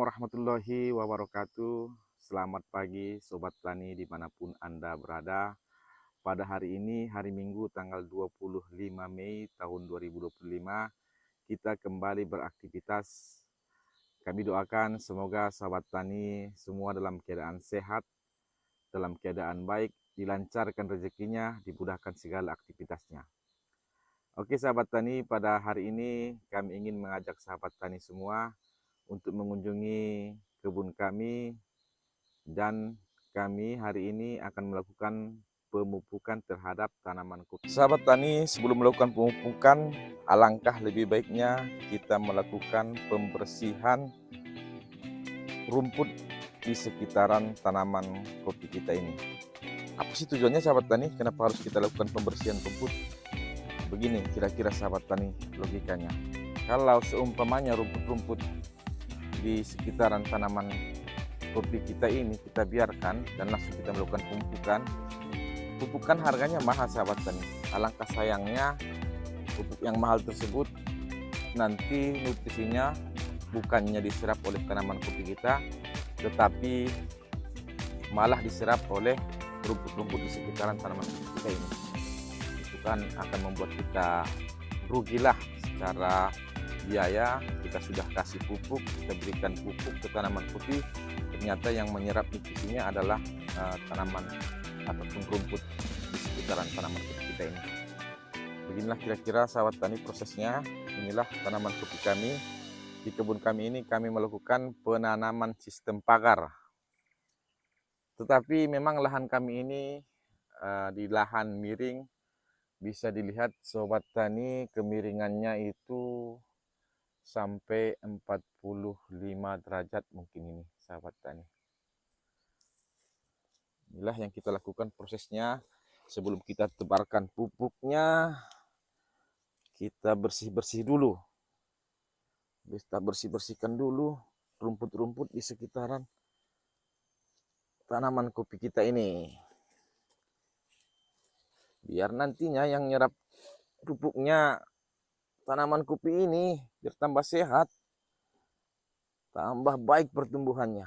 warahmatullahi wabarakatuh. Selamat pagi Sobat Tani dimanapun Anda berada. Pada hari ini, hari Minggu tanggal 25 Mei tahun 2025, kita kembali beraktivitas. Kami doakan semoga Sobat Tani semua dalam keadaan sehat, dalam keadaan baik, dilancarkan rezekinya, dimudahkan segala aktivitasnya. Oke sahabat Tani, pada hari ini kami ingin mengajak sahabat Tani semua untuk mengunjungi kebun kami, dan kami hari ini akan melakukan pemupukan terhadap tanaman kopi. Sahabat Tani, sebelum melakukan pemupukan, alangkah lebih baiknya kita melakukan pembersihan rumput di sekitaran tanaman kopi kita ini. Apa sih tujuannya sahabat Tani? Kenapa harus kita lakukan pembersihan rumput? Begini kira-kira sahabat Tani logikanya. Kalau seumpamanya rumput-rumput di sekitaran tanaman kopi kita ini kita biarkan dan langsung kita melakukan pupuk harganya mahal sahabat Tani. Alangkah sayangnya pupuk yang mahal tersebut nanti nutrisinya bukannya diserap oleh tanaman kopi kita, tetapi malah diserap oleh rumput-rumput di sekitaran tanaman kopi kita ini. Itu kan akan membuat kita rugilah secara biaya. Kita sudah kasih pupuk, kita berikan pupuk ke tanaman kopi, ternyata yang menyerap nutrisinya adalah tanaman ataupun rumput di sekitaran tanaman kopi kita ini. Beginilah kira-kira sahabat Tani prosesnya. Inilah tanaman kopi kami. Di kebun kami ini kami melakukan penanaman sistem pagar. Tetapi memang lahan kami ini di lahan miring. Bisa dilihat Sobat Tani, kemiringannya itu sampai 45 derajat mungkin ini sahabat Tani. Inilah yang kita lakukan prosesnya. Sebelum kita tebarkan pupuknya, kita bersih-bersih dulu. Kita bersih-bersihkan dulu rumput-rumput di sekitaran tanaman kopi kita ini. Biar nantinya yang nyerap pupuknya tanaman kopi ini biar tambah sehat, tambah baik pertumbuhannya.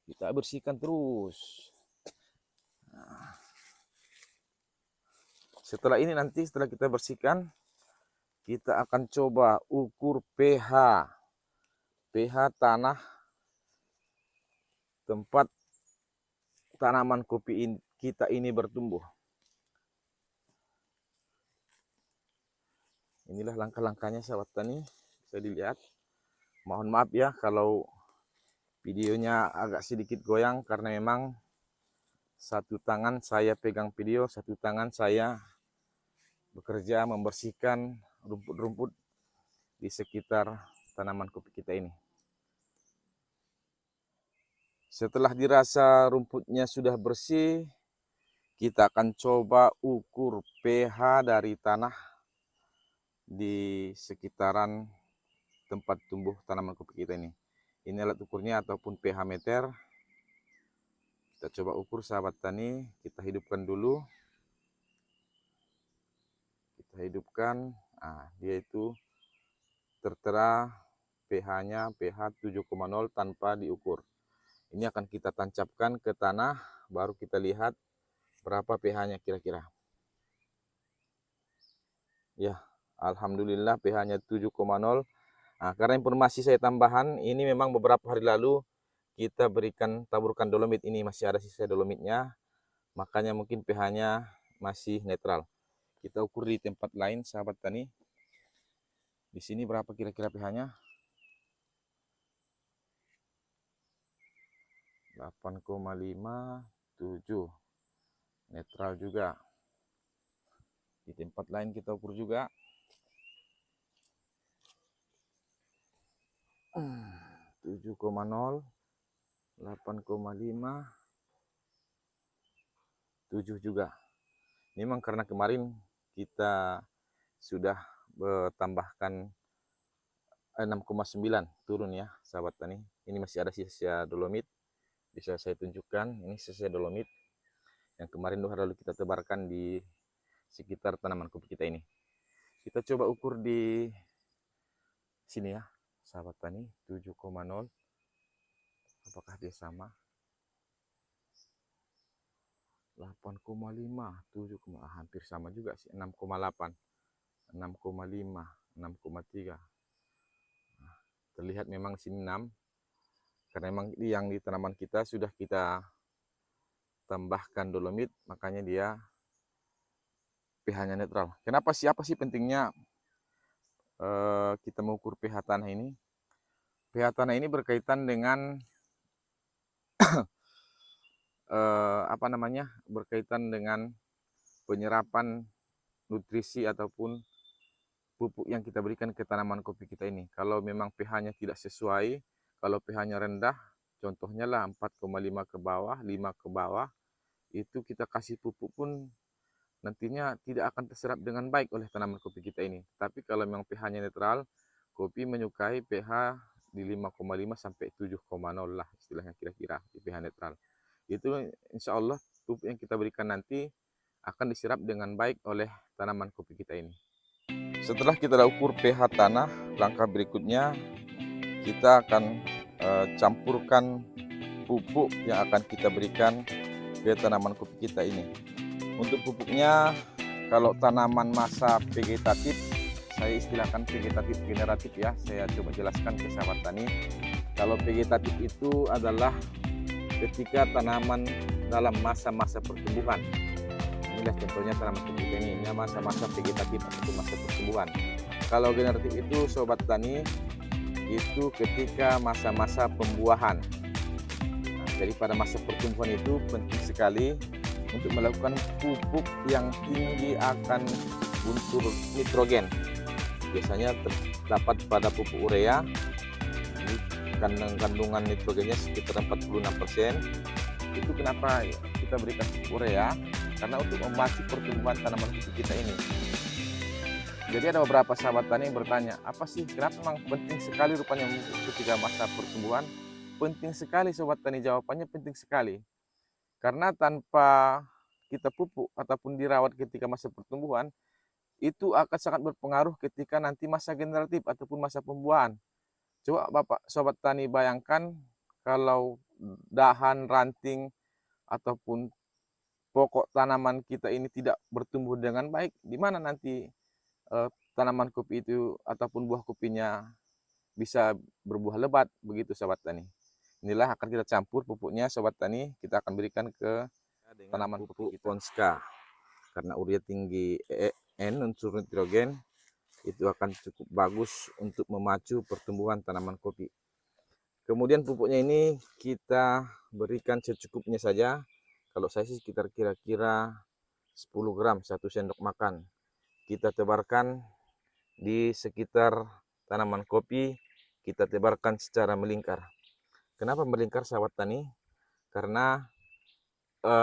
Kita bersihkan terus. Nah, setelah ini nanti setelah kita bersihkan, kita akan coba ukur pH tanah tempat tanaman kopi kita ini bertumbuh. Inilah langkah-langkahnya sahabat Tani, bisa dilihat. Mohon maaf ya kalau videonya agak sedikit goyang karena memang satu tangan saya pegang video, satu tangan saya bekerja membersihkan rumput-rumput di sekitar tanaman kopi kita ini. Setelah dirasa rumputnya sudah bersih, kita akan coba ukur pH dari tanah di sekitaran tempat tumbuh tanaman kopi kita ini. Ini alat ukurnya ataupun pH meter. Kita coba ukur sahabat Tani, kita hidupkan dulu. Kita hidupkan, nah, dia itu tertera pH-nya pH 7,0 tanpa diukur. Ini akan kita tancapkan ke tanah, baru kita lihat berapa pH-nya kira-kira. Ya, alhamdulillah pH-nya 7,0. Nah, karena informasi saya tambahan, ini memang beberapa hari lalu kita berikan taburkan dolomit, ini masih ada sisa dolomitnya, makanya mungkin pH-nya masih netral. Kita ukur di tempat lain sahabat Tani. Di sini berapa kira-kira pH-nya? 8,5, 7. Netral juga. Di tempat lain kita ukur juga. 7,0, 8,5, 7 juga. Memang karena kemarin kita sudah tambahkan 6,9 turun ya sahabat Tani. Ini masih ada sisa dolomit, bisa saya tunjukkan. Ini sisa dolomit yang kemarin lalu kita tebarkan di sekitar tanaman kopi kita ini. Kita coba ukur di sini ya sahabat tani, 7,0. Apakah dia sama? 8,5, 7, hampir sama juga sih, 6,8, 6,5, 6,3. Nah, terlihat memang sini 6, karena memang yang di tanaman kita sudah kita tambahkan dolomit, makanya dia pH-nya netral. Kenapa sih, apa sih pentingnya kita mengukur pH tanah ini? pH tanah ini berkaitan dengan berkaitan dengan penyerapan nutrisi ataupun pupuk yang kita berikan ke tanaman kopi kita ini. Kalau memang pH-nya tidak sesuai, kalau pH-nya rendah, contohnya lah 4,5 ke bawah, 5 ke bawah, itu kita kasih pupuk pun nantinya tidak akan terserap dengan baik oleh tanaman kopi kita ini. Tapi kalau memang pH-nya netral, kopi menyukai pH di 5,5 sampai 7,0 lah istilahnya, kira-kira di pH netral. Itu insya Allah pupuk yang kita berikan nanti akan diserap dengan baik oleh tanaman kopi kita ini. Setelah kita ukur pH tanah, langkah berikutnya kita akan campurkan pupuk yang akan kita berikan ke tanaman kopi kita ini. Untuk pupuknya, kalau tanaman masa vegetatif, saya istilahkan vegetatif generatif ya, saya coba jelaskan ke sahabat tani. Kalau vegetatif itu adalah ketika tanaman dalam masa-masa pertumbuhan. Inilah contohnya tanaman kopi ini, masa-masa vegetatif atau masa pertumbuhan. Kalau generatif itu sobat tani, itu ketika masa-masa pembuahan. Nah, jadi pada masa pertumbuhan itu penting sekali untuk melakukan pupuk yang tinggi akan unsur nitrogen. Biasanya terdapat pada pupuk urea, kandungan nitrogennya sekitar 46%. Itu kenapa kita berikan pupuk urea? Karena untuk memacu pertumbuhan tanaman kopi kita ini. Jadi ada beberapa sahabat tani yang bertanya, apa sih kenapa memang penting sekali rupanya ketika masa pertumbuhan? Penting sekali sobat tani, jawabannya penting sekali. Karena tanpa kita pupuk ataupun dirawat ketika masa pertumbuhan, itu akan sangat berpengaruh ketika nanti masa generatif ataupun masa pembuahan. Coba Bapak sobat tani bayangkan kalau dahan, ranting, ataupun pokok tanaman kita ini tidak bertumbuh dengan baik, di mana nanti tanaman kopi itu ataupun buah kopinya bisa berbuah lebat, begitu sobat tani. Inilah akan kita campur pupuknya sobat tani, kita akan berikan ke tanaman pupuk Ponska. Karena urea tinggi N, unsur nitrogen, itu akan cukup bagus untuk memacu pertumbuhan tanaman kopi. Kemudian pupuknya ini kita berikan secukupnya saja. Kalau saya sih sekitar kira-kira 10 gram, 1 sendok makan. Kita tebarkan di sekitar tanaman kopi, kita tebarkan secara melingkar. Kenapa melingkar sahabat tani? Karena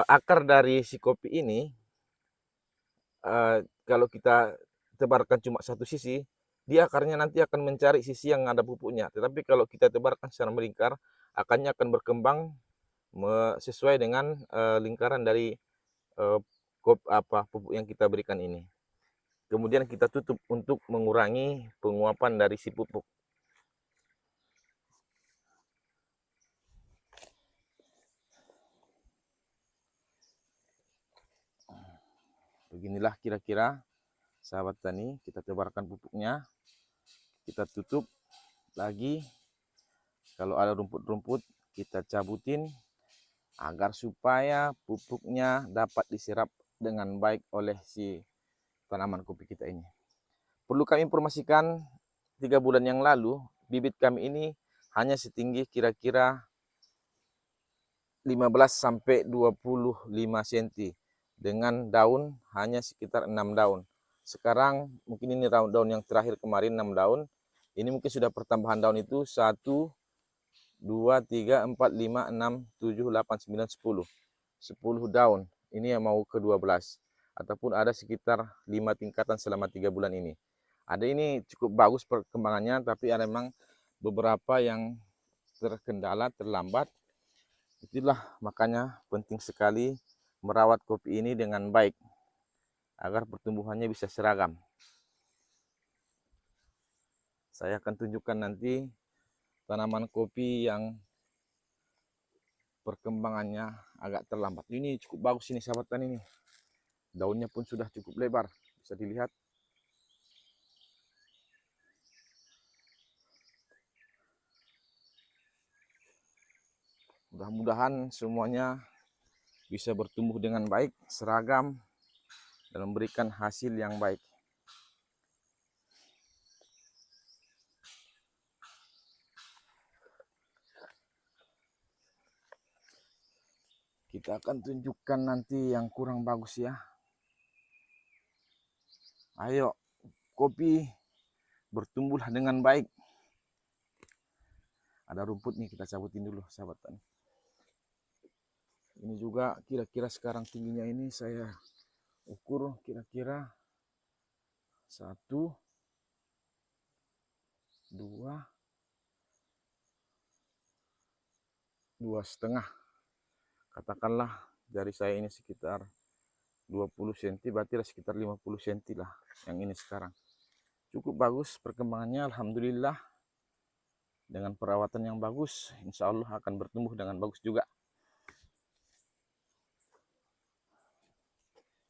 akar dari si kopi ini, kalau kita tebarkan cuma satu sisi, dia akarnya nanti akan mencari sisi yang ada pupuknya. Tetapi kalau kita tebarkan secara melingkar, akarnya akan berkembang sesuai dengan lingkaran dari pupuk yang kita berikan ini. Kemudian kita tutup untuk mengurangi penguapan dari si pupuk. Beginilah kira-kira sahabat tani, kita tebarkan pupuknya, kita tutup lagi. Kalau ada rumput-rumput kita cabutin agar supaya pupuknya dapat diserap dengan baik oleh si tanaman kopi kita ini. Perlu kami informasikan, 3 bulan yang lalu bibit kami ini hanya setinggi kira-kira 15 sampai 25 cm dengan daun hanya sekitar 6 daun. Sekarang mungkin ini daun yang terakhir kemarin 6 daun. Ini mungkin sudah pertambahan daun itu 1, 2, 3, 4, 5, 6, 7, 8, 9, 10. 10 daun. Ini yang mau ke-12. Ataupun ada sekitar 5 tingkatan selama 3 bulan ini. Ada ini cukup bagus perkembangannya, tapi ada memang beberapa yang terkendala, terlambat. Itulah makanya penting sekali merawat kopi ini dengan baik agar pertumbuhannya bisa seragam. Saya akan tunjukkan nanti tanaman kopi yang perkembangannya agak terlambat. Ini cukup bagus ini sahabat tani ini. Daunnya pun sudah cukup lebar, bisa dilihat. Mudah-mudahan semuanya bisa bertumbuh dengan baik, seragam, dan memberikan hasil yang baik. Kita akan tunjukkan nanti yang kurang bagus ya. Ayo, kopi bertumbuhlah dengan baik. Ada rumput nih, kita cabutin dulu sahabat tani. Ini juga kira-kira sekarang tingginya ini saya ukur kira-kira 1, 2, 2,5. Katakanlah jari saya ini sekitar 20 cm, berarti sekitar 50 cm lah yang ini sekarang. Cukup bagus perkembangannya, alhamdulillah. Dengan perawatan yang bagus, insya Allah akan bertumbuh dengan bagus juga.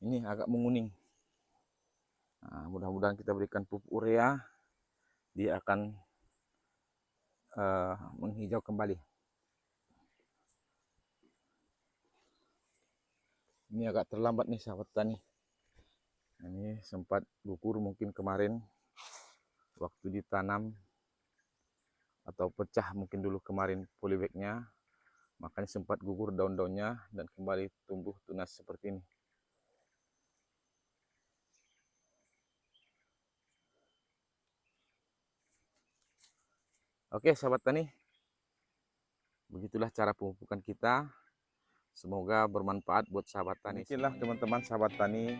Ini agak menguning. Nah, mudah-mudahan kita berikan pupuk urea, dia akan menghijau kembali. Ini agak terlambat nih sahabat tani. Ini sempat gugur mungkin kemarin waktu ditanam, atau pecah mungkin dulu kemarin polybagnya, makanya sempat gugur daun-daunnya dan kembali tumbuh tunas seperti ini. Oke sahabat tani, begitulah cara pemupukan kita. Semoga bermanfaat buat sahabat tani. Demikianlah teman-teman sahabat tani,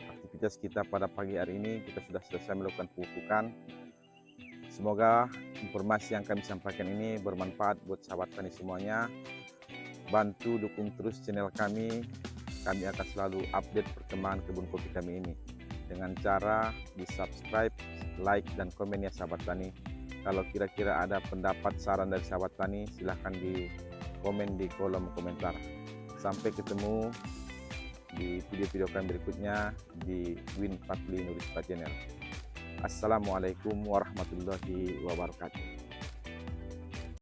aktivitas kita pada pagi hari ini. Kita sudah selesai melakukan pemupukan. Semoga informasi yang kami sampaikan ini bermanfaat buat sahabat tani semuanya. Bantu dukung terus channel kami. Kami akan selalu update perkembangan kebun kopi kami ini dengan cara di subscribe, like, dan komen ya sahabat tani. Kalau kira-kira ada pendapat saran dari sahabat tani, silahkan di komen di kolom komentar. Sampai ketemu di video-video kami berikutnya di Win Fadli Nurispa Channel. Assalamualaikum warahmatullahi wabarakatuh.